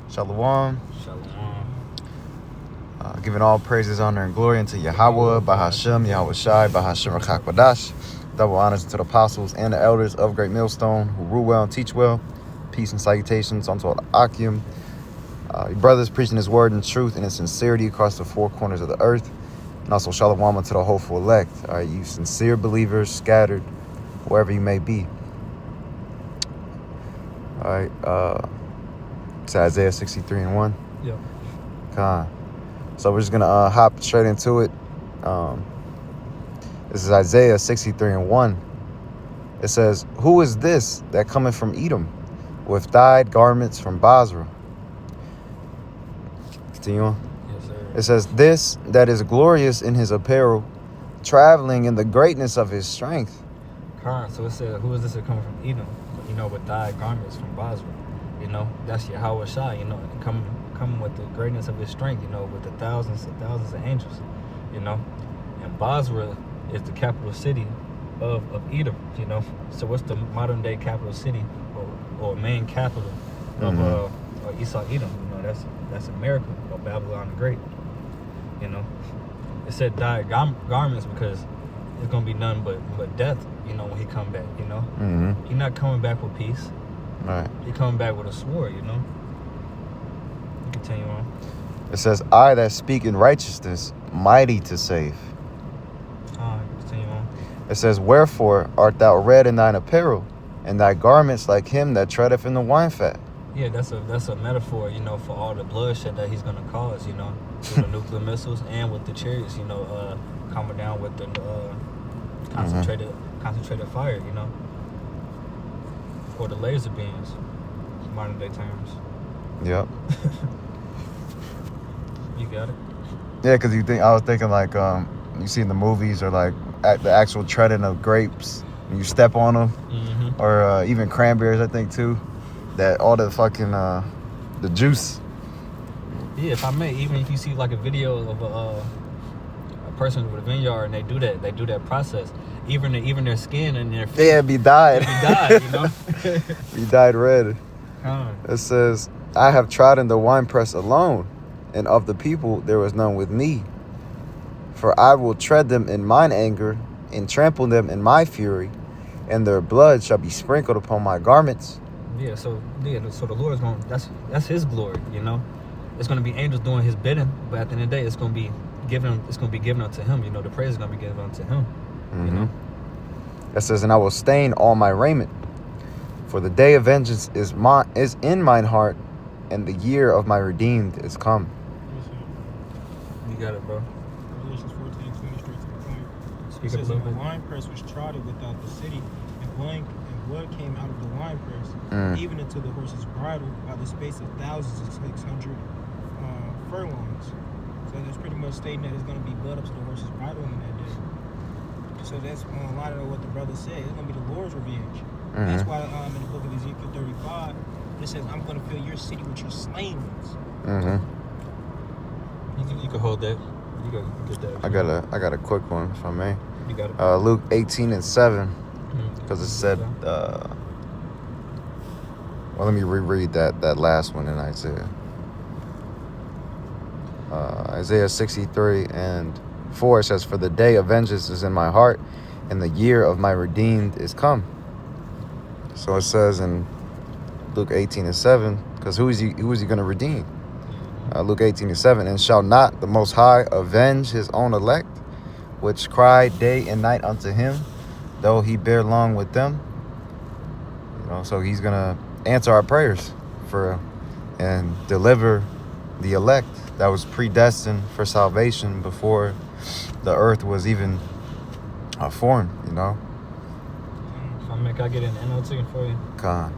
Shalom. Shalom. Giving all praises, honor, and glory unto Yahweh, Bahashem, Yahweh Shai, Bahashem Rakakbadash. Double honors to the apostles and the elders of Great Millstone who rule well and teach well. Peace and salutations unto all the Akim. Your brothers preaching his word in truth and in sincerity across the four corners of the earth. And also shalom unto the hopeful elect. All right, you sincere believers scattered wherever you may be. All right, it's Isaiah 63:1. Yep. Con. So we're just gonna hop straight into it. This is Isaiah 63:1. It says, "Who is this that cometh from Edom, with dyed garments from Basra?" Continue on. Yes, sir. It says, "This that is glorious in his apparel, traveling in the greatness of his strength." So it said, who is this that coming from Edom? With dyed garments from Basra. That's Yahweh Shai, coming with the greatness of his strength, with the thousands and thousands of angels, And Basra is the capital city of Edom, So what's the modern day capital city or main capital of Esau Edom? That's America, Babylon the Great. It said dyed garments because it's gonna be none but death, when he come back, He's not coming back with peace. Right. He coming back with a sword, You continue on. It says, "I that speak in righteousness, mighty to save." Continue on. It says, "Wherefore art thou red in thine apparel, and thy garments like him that treadeth in the wine fat?" Yeah, that's a metaphor, for all the bloodshed that he's gonna cause, with the nuclear missiles and with the chariots, coming down with the concentrated fire, or the laser beams, modern day terms. Yep. You got it. Yeah, because I was thinking like you see in the movies or like the actual treading of grapes, and you step on them, or even cranberries, I think too. That all the fucking the juice. Yeah, if I may, even if you see like a video of a person with a vineyard and they do that process, even their skin and their feet, yeah, be dyed. Be dyed red. It says, "I have trodden the winepress alone, and of the people there was none with me. For I will tread them in mine anger, and trample them in my fury, and their blood shall be sprinkled upon my garments." So the Lord's going. That's His glory, It's going to be angels doing His bidding, but at the end of the day, it's going to be given. It's going to be given unto Him. The praise is going to be given unto Him. It says, "And I will stain all my raiment, for the day of vengeance is in mine heart, and the year of my redeemed is come." You got it, bro. Revelations 14:20 straight to the point. Speak It up a says, little "And the bit. winepress was trodden without the city, and blood came out of the winepress, even into the horse's bridle, by the space of 1,600 furlongs." So that's pretty much stating that it's going to be blood up to the horse's bridle in that day. So that's a lot of what the brother said. It's going to be the Lord's revenge. That's why in the book of Ezekiel 35, it says, "I'm going to fill your city with your slain ones." You can hold that. You can get that. I got a quick one, if I may. You got it. Luke 18:7, because it said, let me reread that last one in Isaiah. Isaiah 63:4, it says, "For the day of vengeance is in my heart, and the year of my redeemed is come." So it says in Luke 18:7, because who is he going to redeem? Luke 18:7, "And shall not the Most High avenge his own elect, which cry day and night unto him, though he bear long with them?" So he's going to answer our prayers and deliver the elect that was predestined for salvation before the earth was even formed, If I get an NLT for you. Con.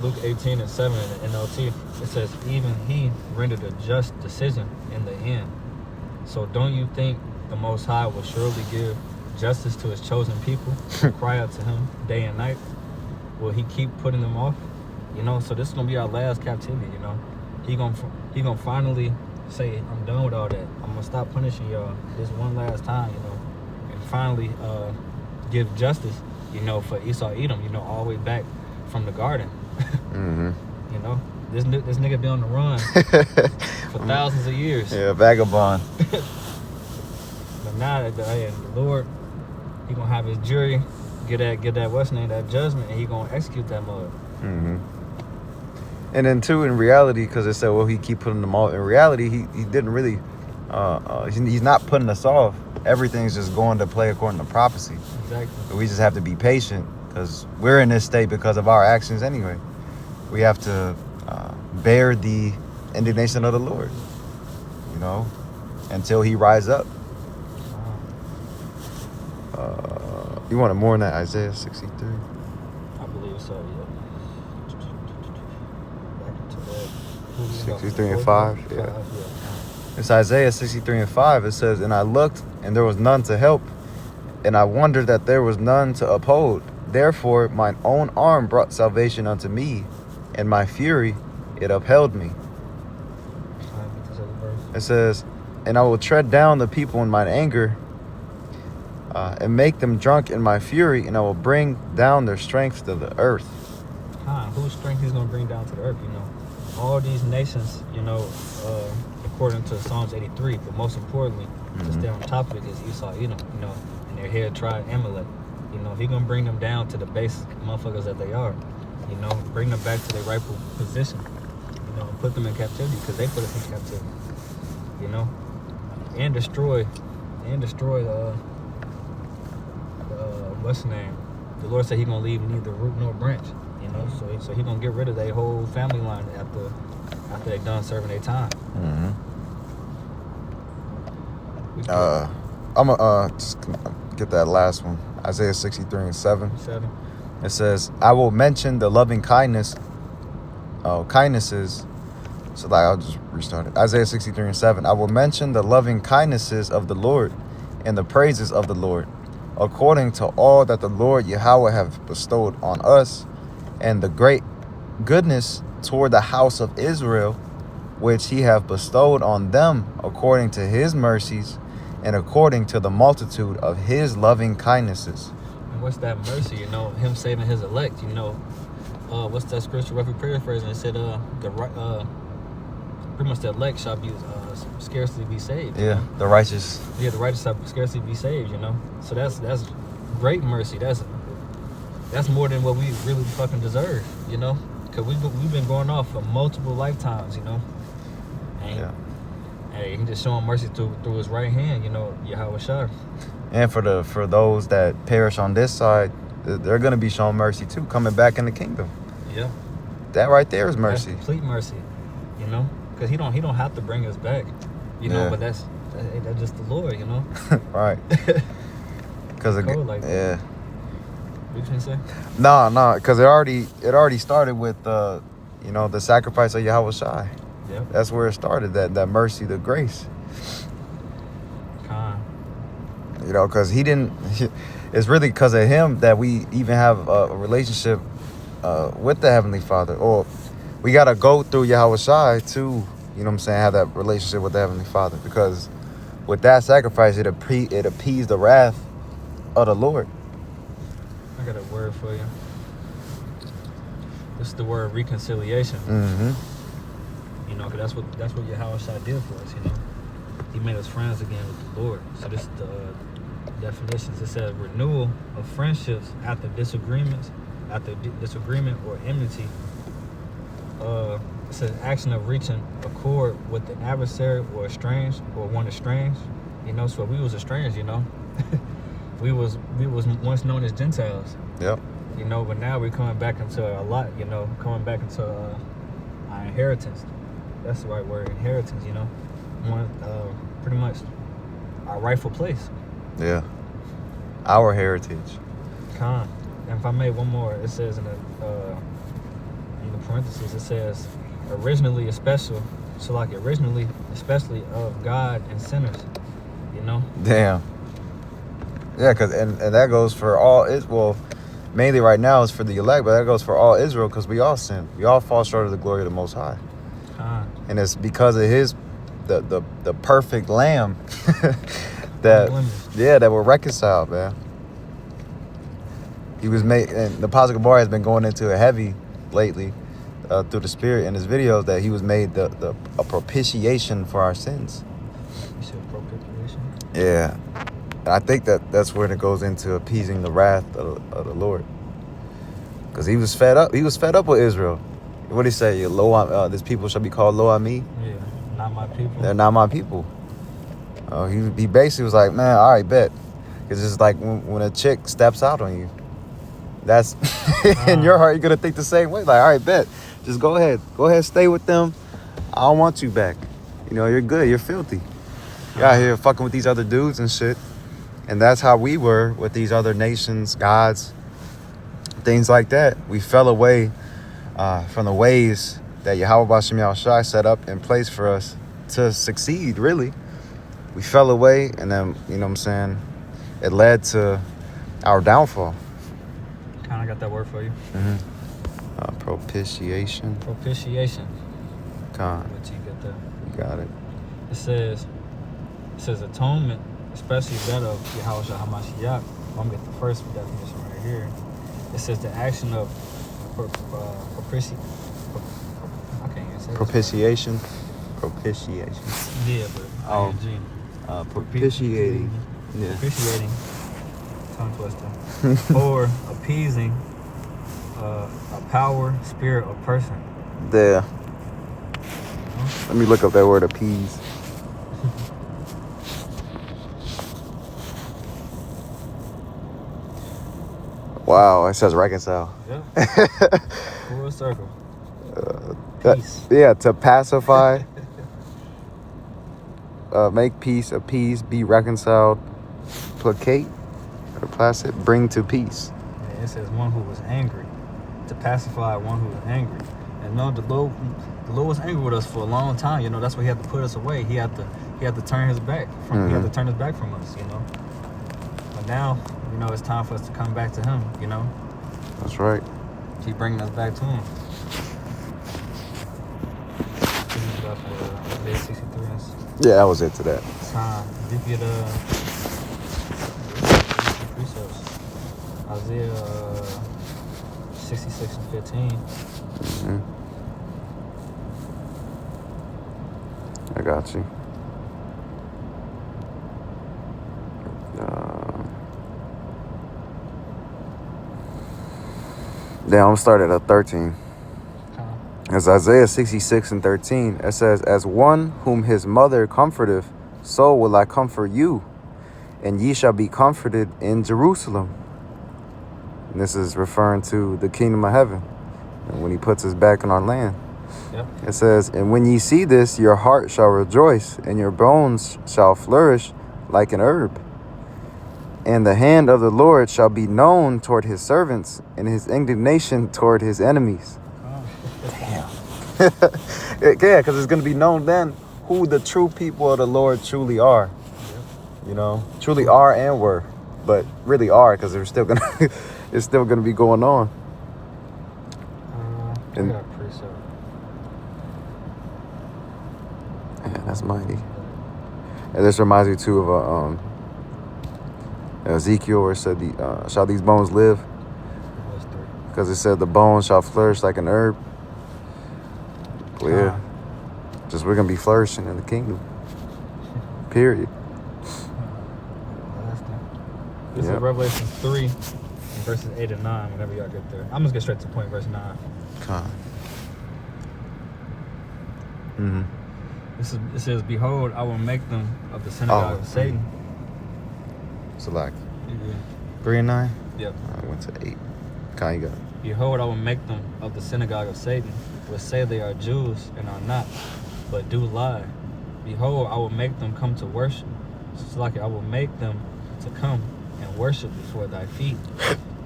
Luke 18:7 in the NLT, it says, "Even he rendered a just decision in the end." So don't you think the Most High will surely give justice to His chosen people who cry out to Him day and night? Will He keep putting them off? So this is gonna be our last captivity. He gonna finally say, "I'm done with all that. I'm gonna stop punishing y'all this one last time." And finally give justice, for Esau Edom. All the way back from the garden. This nigga be on the run for thousands of years. Yeah, vagabond. But now the Lord, he gonna have his jury get that what's name, that judgment, and he gonna execute that mother. Mm-hmm. And then too, in reality, because it said, well, he keep putting them off. In reality, he didn't really. He's not putting us off. Everything's just going to play according to prophecy. Exactly. But we just have to be patient because we're in this state because of our actions anyway. We have to bear the indignation of the Lord, you know, until he rise up. You wanted more than that, Isaiah 63? I believe so, yeah. Back to that. 63 and 5, yeah. Yeah. It's Isaiah 63 and 5. It says, and I looked, and there was none to help, and I wondered that there was none to uphold. Therefore, mine own arm brought salvation unto me, and my fury, it upheld me. It says, and I will tread down the people in mine anger, and make them drunk in my fury, and I will bring down their strength to the earth. Whose strength he's going to bring down to the earth, you know? All these nations, you know, according to Psalms 83, but most importantly, to stay on top of it is Esau, Edom, you know, and their head tribe Amalek. You know, he going to bring them down to the base motherfuckers that they are. You know, bring them back to their rightful position. You know, and put them in captivity because they put us in captivity. You know, and destroy what's the name? The Lord said he gonna leave neither root nor branch. You know, so he gonna get rid of their whole family line after they done serving their time. I'm gonna just get that last one. Isaiah 63 and 7. It says, I will mention the loving kindnesses. So like, I'll just restart it. Isaiah 63 and 7. I will mention the loving kindnesses of the Lord and the praises of the Lord, according to all that the Lord Yahweh have bestowed on us, and the great goodness toward the house of Israel, which he have bestowed on them according to his mercies and according to the multitude of his loving kindnesses. And what's that mercy? You know, him saving his elect. You know, what's that scripture roughly paraphrasing? It said, pretty much the elect shall be scarcely be saved. Yeah, know? the righteous. Yeah, the righteous shall scarcely be saved. You know, so that's great mercy. That's more than what we really fucking deserve. You know, because we've been going off for multiple lifetimes. You know, and Yeah. hey, he just showing mercy through his right hand. You know, Yahweh Shah. And for those that perish on this side, they're going to be shown mercy too, coming back in the kingdom. Yeah, That right there is mercy. That's complete mercy. You know, because he don't have to bring us back. You know, Yeah. but that's just the Lord. You know. Right. Because Cold like that. yeah. What you trying to say? No, because it already started with the sacrifice of Yahweh Shai. Yep. That's where it started. That mercy, the grace. Con. You know, because he didn't. It's really because of him that we even have a relationship with the Heavenly Father, or we gotta go through Yahweh Shai to, you know what I'm saying, have that relationship with the Heavenly Father. Because with that sacrifice, it appeased the wrath of the Lord. I got a word for you. This is the word reconciliation. Mm-hmm. You know, because that's what Yahweh Shai did for us. You know, he made us friends again with the Lord. So this is the definitions. It says renewal of friendships after disagreement or enmity. It says action of reaching accord with the adversary or estranged or one estranged. You know, so we was estranged. You know, we was once known as Gentiles. Yep. You know, but now we're coming back into coming back into our inheritance. That's the right word, inheritance. You know, pretty much our rightful place. Yeah. Our heritage. Con. And if I made one more, it says in the parentheses, it says originally especially of God and sinners. You know. Damn. Yeah, because and that goes for all Israel. Mainly right now is for the elect, but that goes for all Israel because we all sin. We all fall short of the glory of the Most High. And it's because of his the perfect lamb that we're reconciled, man. He was made, and the Apostle Gabar has been going into it heavy lately. through the Spirit in his videos that he was made a propitiation for our sins. You said propitiation? Yeah. And I think that's where it goes into appeasing the wrath of the Lord. Because he was fed up. He was fed up with Israel. What did he say? This people shall be called Lo Ami. Yeah, not my people. They're not my people. He basically was like, man, all right, bet. It's just like when a chick steps out on you. That's in your heart, you're going to think the same way. Like, all right, bet. Just go ahead. Go ahead, stay with them. I don't want you back. You know, you're good. You're filthy. You're out here fucking with these other dudes and shit. And that's how we were with these other nations, gods, things like that. We fell away from the ways that Yahweh B'Shem Yahushai set up in place for us to succeed, really. We fell away, and then, you know what I'm saying, it led to our downfall. Kind of got that word for you. Propitiation. Propitiation. Con. What you get there? You got it. It says atonement, especially that of Yahushua HaMashiach. I'm going to get the first definition right here. It says the action of propitiation. I can't even say Propitiation. Propitiation. Yeah, but Oh. ING. Propitiating. Yeah. Propitiating. Tongue twister. Or appeasing a power, spirit, or person. There. Let me look up that word appease. Wow, it says reconcile. Yeah. Full circle. Peace. Yeah, to pacify, make peace, appease, be reconciled, placate, or placid, bring to peace. Yeah, it says one who was angry. To pacify one who was angry. And no, the Lord was angry with us for a long time. You know, that's why he had to put us away. He had to turn his back from. He had to turn his back from us. You know. But now, you know, it's time for us to come back to him. You know. That's right. Keep bringing us back to him. This is about for Isaiah 63. Yeah, that was it to that. Time. Did you get precepts? Isaiah 66 and 15. I got you. I'm gonna start at 13. As Isaiah 66 and 13, it says, as one whom his mother comforteth, so will I comfort you, and ye shall be comforted in Jerusalem. And this is referring to the kingdom of heaven, and when he puts us back in our land. Yep. It says, and when ye see this, your heart shall rejoice, and your bones shall flourish like an herb. And the hand of the Lord shall be known toward his servants, and his indignation toward his enemies. Damn. Yeah, because it's going to be known then who the true people of the Lord truly are. You know, truly are and were, but really are, because they're still going to, it's still going to be going on. I got a precept. Yeah, that's mighty. And this reminds me too of Ezekiel, where it said, shall these bones live? Because it said the bones shall flourish like an herb. Well, yeah. Just we're going to be flourishing in the kingdom. Period. This is Revelation 3, verses 8 and 9, whenever y'all get there. I'm just get straight to the point, verse 9. Con. It says, behold, I will make them of the synagogue of Satan. Select. Yeah. 3 and 9? Yep. I went to 8. Con, you got it. Behold, I will make them of the synagogue of Satan, which say they are Jews and are not, but do lie. Behold, I will make them come to worship. It's like I will make them to come and worship before thy feet,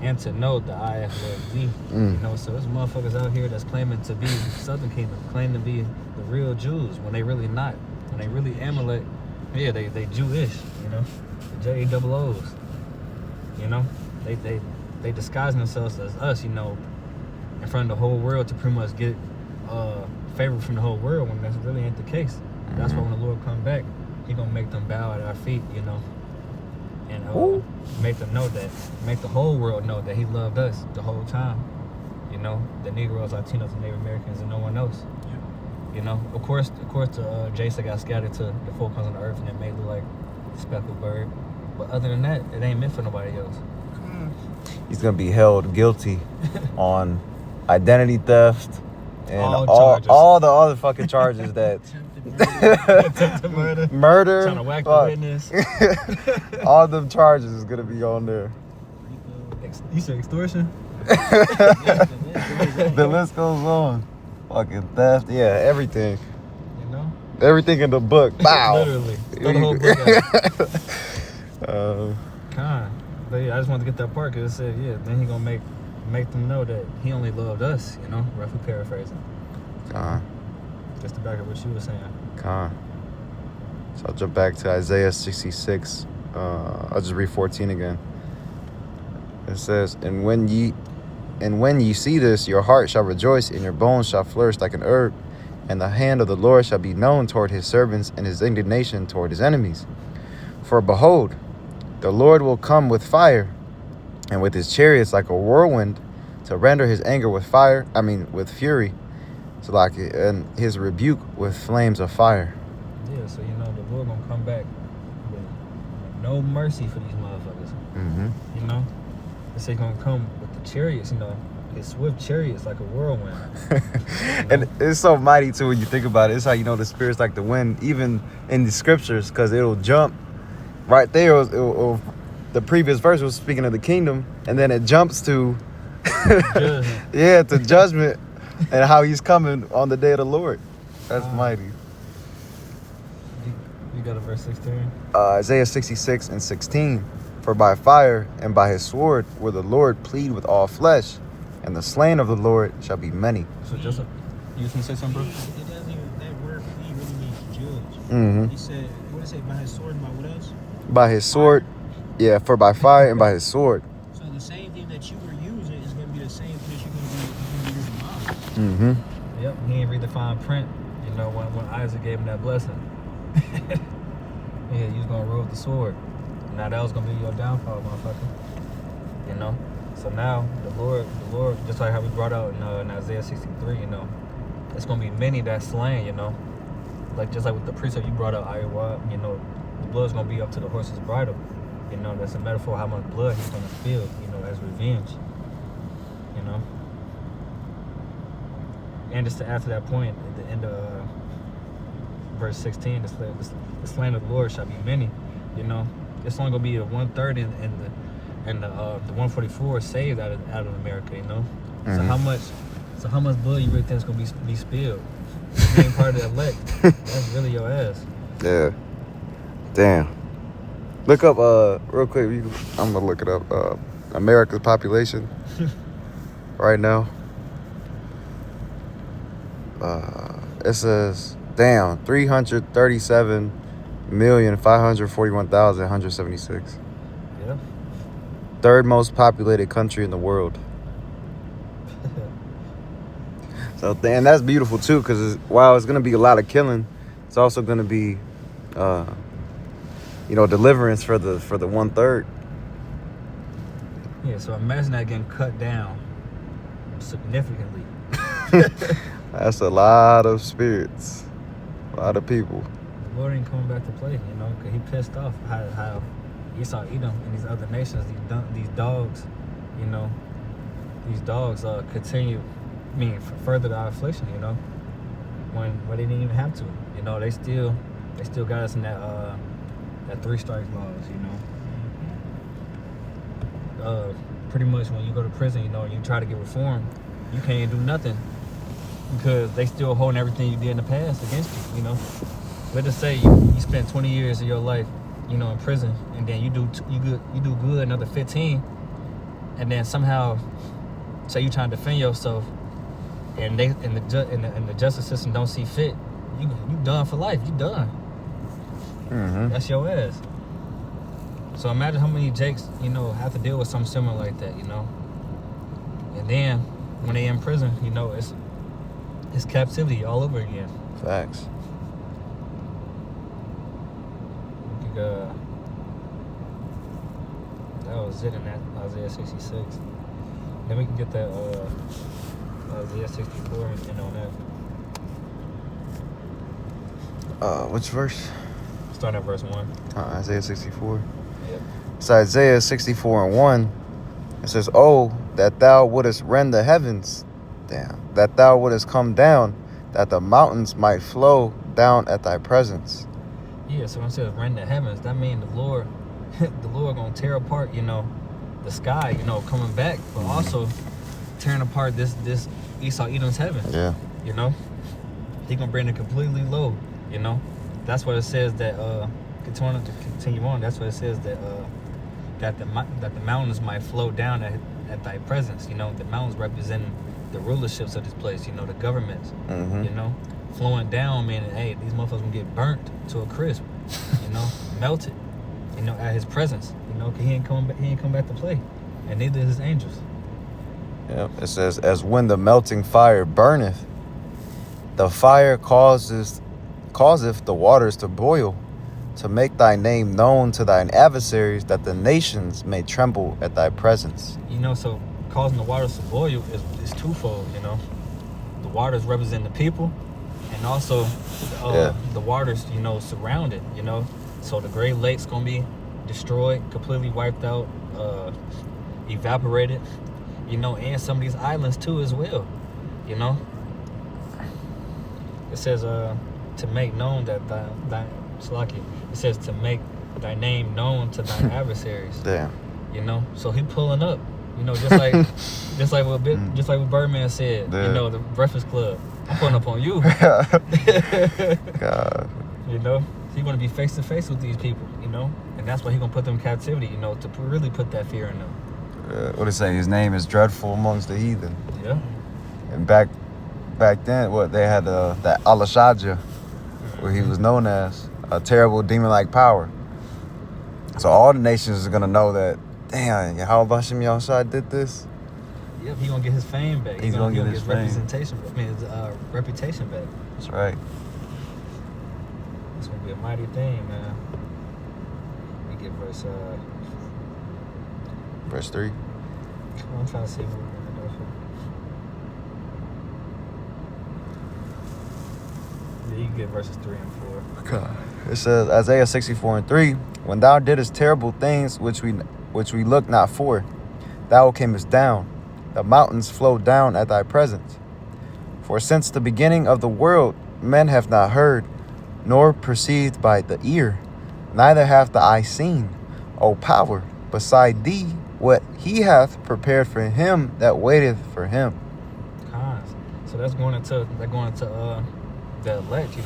and to know that I have loved thee. You know, so there's motherfuckers out here that's claiming to be Southern Kingdom, claiming to be the real Jews when they really not. When they really Amalek, yeah, they Jewish, you know, the J-double-O's. You know, they disguise themselves as us, you know, in front of the whole world to pretty much get favor from the whole world, when that's really ain't the case. That's why when the Lord come back, he gonna make them bow at our feet, you know, and make them know that, make the whole world know that he loved us the whole time, You know, the Negroes, Latinos, and Native Americans, and no one else. Yeah. You know, of course, the Jason got scattered to the four corners of the earth, and it made look like a speckled bird. But other than that, it ain't meant for nobody else. He's gonna be held guilty on identity theft and All all charges. the other fucking charges that Attempted murder. murder, Trying to whack the fuck. witness. All them charges is gonna be on there. You said extortion? The list goes on. Fucking theft, yeah, everything. You know? Everything in the book. Wow. Literally. Throw the whole book out. Con. But yeah, I just wanted to get that part because it said, yeah, then he gonna make them know that he only loved us, you know? Roughly paraphrasing. Just to back up what you were saying. So I'll jump back to Isaiah 66. I'll just read 14 again. It says, And when ye see this, your heart shall rejoice, and your bones shall flourish like an herb, and the hand of the Lord shall be known toward his servants, and his indignation toward his enemies. For behold, the Lord will come with fire, and with his chariots like a whirlwind, to render his anger with fury, and his rebuke with flames of fire. Yeah, so you know the Lord gonna come back with no mercy for these motherfuckers. Mm-hmm. You know? They say he's gonna come with the chariots, you know, his swift chariots like a whirlwind. And it's so mighty too when you think about it. It's how you know the spirit's like the wind, even in the scriptures, because it'll jump right there. The previous verse was speaking of the kingdom, and then it jumps to to judgment and how he's coming on the day of the Lord. That's mighty. You got a verse 16? Isaiah 66 and 16. For by fire and by his sword will the Lord plead with all flesh, and the slain of the Lord shall be many. So Joseph, you was gonna say something, bro? It doesn't even, that word plead really means judge. Mm-hmm. He said, what did it say, by his sword and by what else? By his sword, yeah, for by fire and by his sword. So the same thing that you were using is going to be the same thing you're going to be using now. Mm-hmm. Yep, he ain't read the fine print, you know, when Isaac gave him that blessing. Yeah, you was gonna rule with the sword. Now that was gonna be your downfall, motherfucker. You know? So now the Lord, just like how we brought out in Isaiah 63, you know, it's gonna be many that slain, you know. Just like with the precept you brought out, Iowa, you know, the blood's gonna be up to the horse's bridle. You know, that's a metaphor how much blood he's gonna feel, you know, as revenge. You know? And just to add to that point, at the end of verse 16, the slain of the Lord shall be many. You know, it's only gonna be a 1/3 in the 144 saved out of America. You know, Mm-hmm. so how much blood you really think is gonna be spilled? You ain't part of the elect. That's really your ass. Yeah. Damn. Look up real quick. I'm gonna look it up. America's population right now. It says, damn, 337,541,176. Yeah. Third most populated country in the world. So, and that's beautiful too, because while it's gonna be a lot of killing, it's also gonna be, deliverance for the 1/3. Yeah. So imagine that getting cut down significantly. That's a lot of spirits, a lot of people. The Lord ain't coming back to play, you know, because he pissed off how Esau, Edom, and these other nations, these dogs, you know, these dogs continue, further the affliction, you know, when they didn't even have to, you know, they still got us in that 3 strikes laws, you know. Pretty much when you go to prison, you know, and you try to get reform, you can't do nothing because they still holding everything you did in the past against you, you know. Let's just say you spent 20 years of your life, you know, in prison, and then you do good another 15, and then somehow say you trying to defend yourself, and the justice system don't see fit, you done for life. You done. Mm-hmm. That's your ass. So imagine how many Jakes, you know, have to deal with something similar like that, you know. And then when they in prison, you know, it's captivity all over again. Facts. That was it in that Isaiah 66. Then we can get that Isaiah 64 and on that. Which verse? Starting at verse 1. Isaiah 64. Yep. It's Isaiah 64 and 1. It says, "Oh, that thou wouldest rend the heavens, that thou wouldest come down, that the mountains might flow down at thy presence." Yeah, so when it says rend the heavens, that means the Lord, the Lord gonna tear apart, the sky, coming back, but also tearing apart this Esau Edom's heaven. Yeah. He gonna bring it completely low. That's what it says that continue on. That's what it says that that the mountains might flow down at thy presence. The mountains representing the rulerships of this place. The governments. Mm-hmm. Flowing down, meaning, hey, these motherfuckers gonna get burnt to a crisp. Melted. At his presence. 'Cause he ain't come back to play, and neither is his angels. Yeah. It says, "As when the melting fire burneth, the fire causeth the waters to boil, to make thy name known to thine adversaries, that the nations may tremble at thy presence." So causing the waters to boil is twofold. The waters represent the people, and also the waters, surround it. So the Great Lakes gonna be destroyed, completely wiped out, evaporated. And some of these islands too as well. It says to make known that thy Salaki. It says to make thy name known to thine adversaries. Damn. So he pulling up. Just like what Birdman said. Yeah. The Breakfast Club. I'm pulling up on you. God. He gonna be face to face with these people. And that's why he gonna put them in captivity. To really put that fear in them. What it say? His name is dreadful amongst the heathen. Yeah. And back then, they had that Alashaja, where he was known as a terrible demon-like power. So all the nations are gonna know that, damn, Yahweh Hashem Yahushua did this. Yep, he gonna get his fame back. He's gonna get his fame. representation. His reputation back. That's right. It's gonna be a mighty thing, man. We get Verse 3. I'm trying to see what we're gonna do. Yeah, you can get verses 3 and 4. God. It says, Isaiah 64 and 3, "When thou didst terrible things which we looked not for, thou camest down, the mountains flowed down at thy presence. For since the beginning of the world men have not heard, nor perceived by the ear, neither hath the eye seen, O power, beside thee, what he hath prepared for him that waiteth for him." Cons. So that's going into the elect,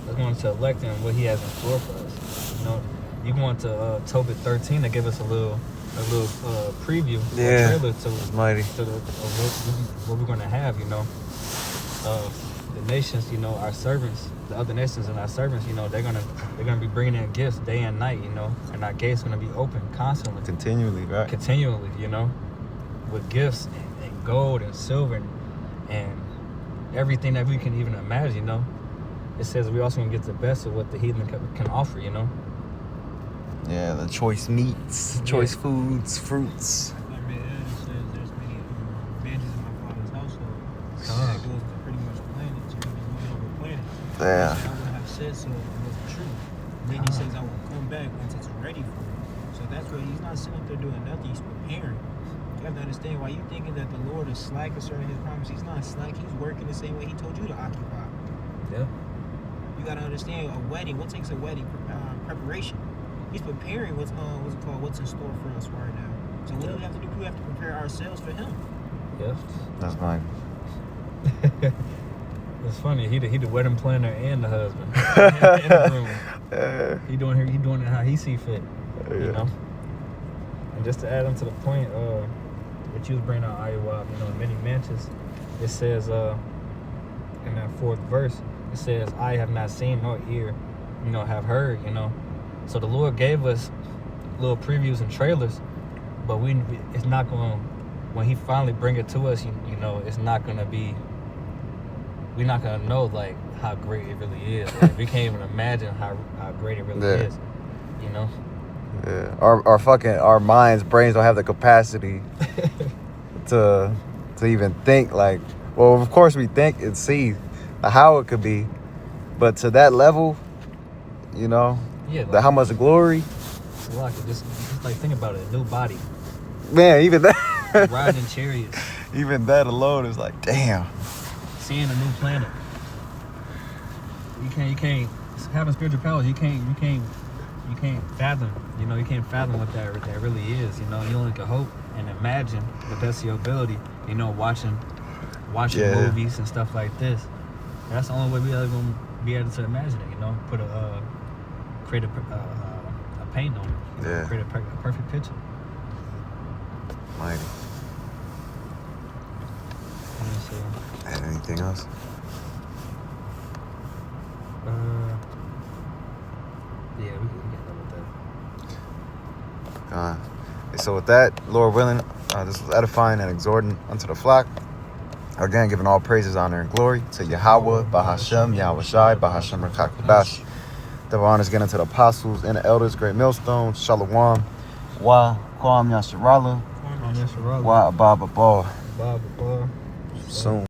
That's going into elect and what he has in store for us. You going to Tobit 13 to give us a little preview, Yeah, a trailer it's mighty. to what we're going to have, the nations, our servants, the other nations and our servants, they're gonna be bringing in gifts day and night, and our gates gonna be open constantly, Continually, right? continually, with gifts and gold and silver and everything that we can even imagine, It says we also gonna get the best of what the heathen can offer, Yeah, the choice meats, choice foods, fruits. Like man, it says there's many mansions in my father's household. That goes to pretty much planets. You're gonna be going over planets. Yeah. I would have said so if it wasn't true. Then he says I will come back once it's ready for you. So that's why he's not sitting up there doing nothing. He's preparing. You have to understand why you thinking that the Lord is slack concerning his promise. He's not slack. He's working the same way he told you to occupy. Yeah. You gotta understand a wedding. What takes a wedding preparation? He's preparing what's in store for us right now. So what do we have to do? We have to prepare ourselves for him. Yeah. That's mine. It's funny. He the wedding planner and the husband in the room. Yeah. He doing it how he see fit. Yeah. And just to add on to the point, what you was bringing out, Iowa, many mansions. It says in that 4th verse, it says, "I have not seen nor ear, have heard." So the Lord gave us little previews and trailers, but it's not going. When He finally bring it to us, it's not going to be. We're not going to know like how great it really is. Like, we can't even imagine how great it really is. Yeah. Our minds, brains don't have the capacity to even think like Well, of course we think and see how it could be, but to that level, you know, Yeah, how much glory, it's a lot. Just like think about it, a new body, man. Even that, riding in chariots, even that alone is like, damn. seeing a new planet. You can't having spiritual powers. You can't fathom. You know, you can't fathom what that really is. You know, you only can hope and imagine, but that's your ability. You know, watching Yeah. movies and stuff like this. That's the only way we are gonna be able to imagine it. You know, create a paint on it. Yeah. Create a perfect picture. Mighty. And so, And anything else? yeah, we can go with that. So with that, Lord willing, this was edifying and exhorting unto the flock. Again, giving all praises, honor, and glory to Yahweh, Bahashem, Yahweh Shai, Bahashem Rakakubash. Double honors getting to the apostles and the elders, great millstone, Shalom, Wa Kwam Yasharala, Wa Ababa Ball. Bob, Soon.